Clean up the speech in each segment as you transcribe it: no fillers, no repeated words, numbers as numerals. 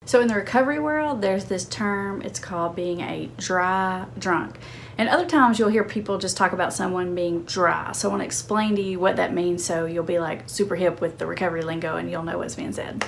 So in the recovery world, there's this term, it's called being a dry drunk. And other times you'll hear people just talk about someone being dry. So I want to explain to you what that means so you'll be like super hip with the recovery lingo and you'll know what's being said.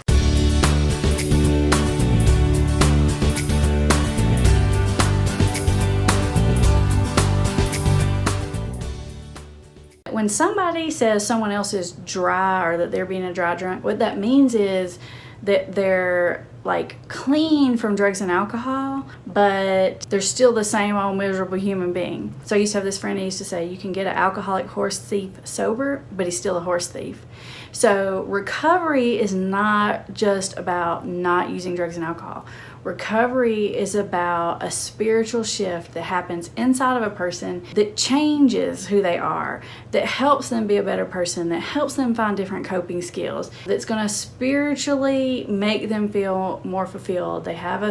When somebody says someone else is dry or that they're being a dry drunk, what that means is that they're like clean from drugs and alcohol, but they're still the same old miserable human being. So I used to have this friend who used to say, you can get an alcoholic horse thief sober, but he's still a horse thief. So recovery is not just about not using drugs and alcohol. Recovery is about a spiritual shift that happens inside of a person that changes who they are, that helps them be a better person, that helps them find different coping skills, that's going to spiritually make them feel more fulfilled. They have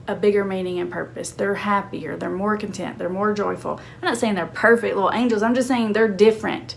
a bigger meaning and purpose. They're happier, they're more content, they're more joyful. I'm not saying they're perfect little angels, I'm just saying they're different.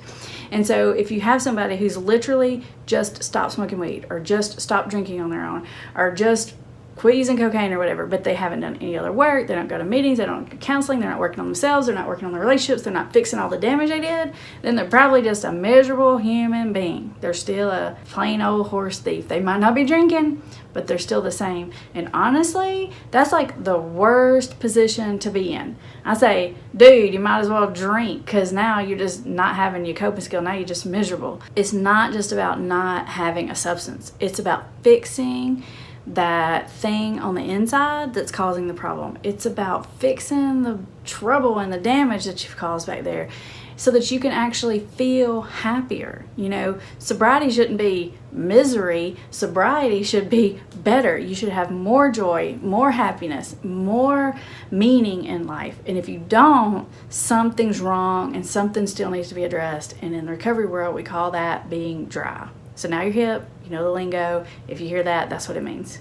And so if you have somebody who's literally just stopped smoking weed or just stopped drinking on their own or just quit using cocaine or whatever, but they haven't done any other work, they don't go to meetings, they don't go to counseling, they're not working on themselves, they're not working on their relationships, they're not fixing all the damage they did, then they're probably just a miserable human being. They're still a plain old horse thief. They might not be drinking, but they're still the same. And honestly, that's like the worst position to be in. I say, dude, you might as well drink, because now you're just not having your coping skill. Now you're just miserable. It's not just about not having a substance. It's about fixing that thing on the inside that's causing the problem. It's about fixing the trouble and the damage that you've caused back there so that you can actually feel happier. You know, sobriety shouldn't be misery. Sobriety should be better. You should have more joy, more happiness, more meaning in life. And if you don't, something's wrong and something still needs to be addressed. And in the recovery world, we call that being dry. So now you're hip, you know the lingo. If you hear that, that's what it means.